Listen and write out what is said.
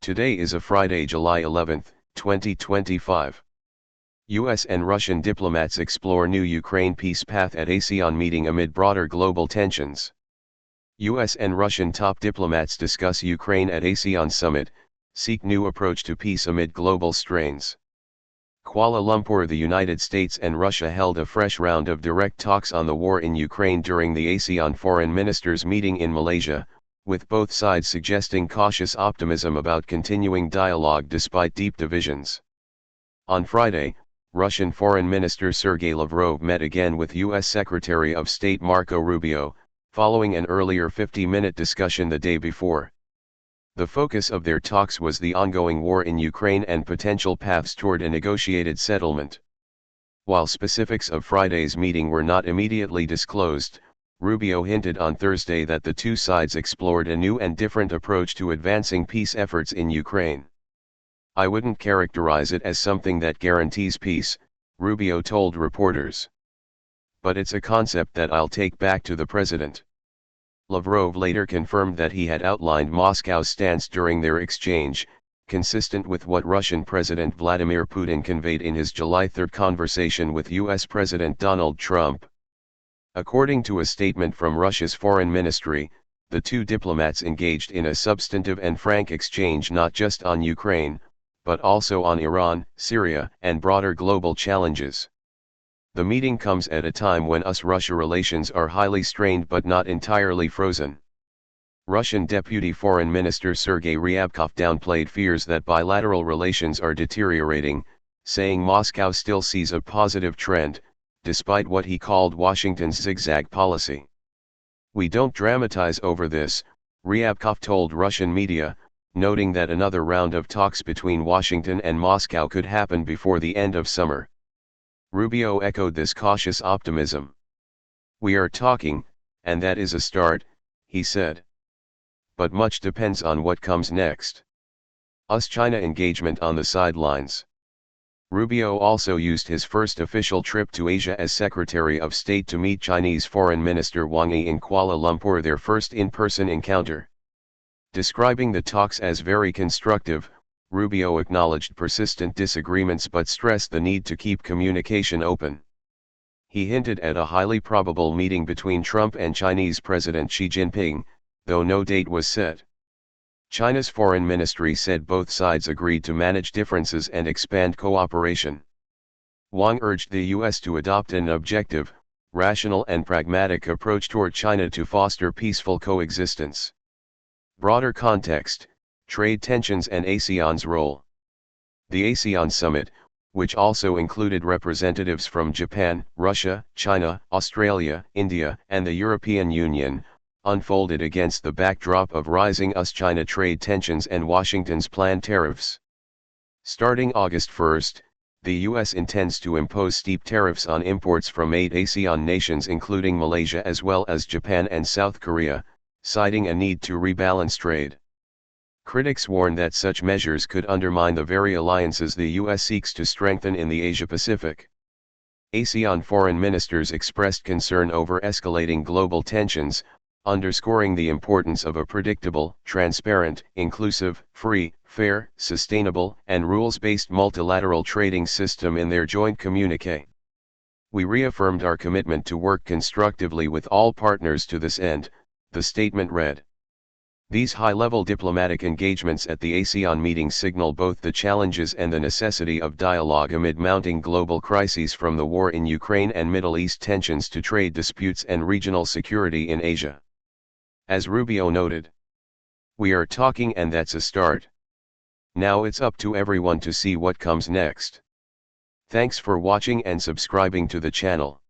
Today is a Friday, July 11, 2025. US and Russian diplomats explore new Ukraine peace path at ASEAN meeting amid broader global tensions. US and Russian top diplomats discuss Ukraine at ASEAN summit, seek new approach to peace amid global strains. Kuala Lumpur. The United States and Russia held a fresh round of direct talks on the war in Ukraine during the ASEAN foreign ministers meeting in Malaysia, with both sides suggesting cautious optimism about continuing dialogue despite deep divisions. On Friday, Russian Foreign Minister Sergey Lavrov met again with U.S. Secretary of State Marco Rubio, following an earlier 50-minute discussion the day before. The focus of their talks was the ongoing war in Ukraine and potential paths toward a negotiated settlement. While specifics of Friday's meeting were not immediately disclosed, Rubio hinted on Thursday that the two sides explored a new and different approach to advancing peace efforts in Ukraine. "I wouldn't characterize it as something that guarantees peace," Rubio told reporters. "But it's a concept that I'll take back to the president." Lavrov later confirmed that he had outlined Moscow's stance during their exchange, consistent with what Russian President Vladimir Putin conveyed in his July 3 conversation with U.S. President Donald Trump. According to a statement from Russia's foreign ministry, the two diplomats engaged in a substantive and frank exchange not just on Ukraine, but also on Iran, Syria, and broader global challenges. The meeting comes at a time when US-Russia relations are highly strained but not entirely frozen. Russian Deputy Foreign Minister Sergey downplayed fears that bilateral relations are deteriorating, saying Moscow still sees a positive trend, despite what he called Washington's zigzag policy. "We don't dramatize over this," Ryabkov told Russian media, noting that another round of talks between Washington and Moscow could happen before the end of summer. Rubio echoed this cautious optimism. "We are talking, and that is a start," he said. "But much depends on what comes next." US-China engagement on the sidelines. Rubio also used his first official trip to Asia as Secretary of State to meet Chinese Foreign Minister Wang Yi in Kuala Lumpur, their first in-person encounter. Describing the talks as very constructive, Rubio acknowledged persistent disagreements but stressed the need to keep communication open. He hinted at a highly probable meeting between Trump and Chinese President Xi Jinping, though no date was set. China's foreign ministry said both sides agreed to manage differences and expand cooperation. Wang urged the U.S. to adopt an objective, rational and pragmatic approach toward China to foster peaceful coexistence. Broader context: trade tensions and ASEAN's role. The ASEAN summit, which also included representatives from Japan, Russia, China, Australia, India, and the European Union, unfolded against the backdrop of rising US-China trade tensions and Washington's planned tariffs. Starting August 1, the U.S. intends to impose steep tariffs on imports from 8 ASEAN nations including Malaysia as well as Japan and South Korea, citing a need to rebalance trade. Critics warn that such measures could undermine the very alliances the U.S. seeks to strengthen in the Asia-Pacific. ASEAN foreign ministers expressed concern over escalating global tensions, underscoring the importance of a predictable, transparent, inclusive, free, fair, sustainable, and rules-based multilateral trading system in their joint communiqué. "We reaffirmed our commitment to work constructively with all partners to this end," the statement read. These high-level diplomatic engagements at the ASEAN meeting signal both the challenges and the necessity of dialogue amid mounting global crises, from the war in Ukraine and Middle East tensions to trade disputes and regional security in Asia. As Rubio noted, "We are talking and that's a start. Now it's up to everyone to see what comes next." Thanks for watching and subscribing to the channel.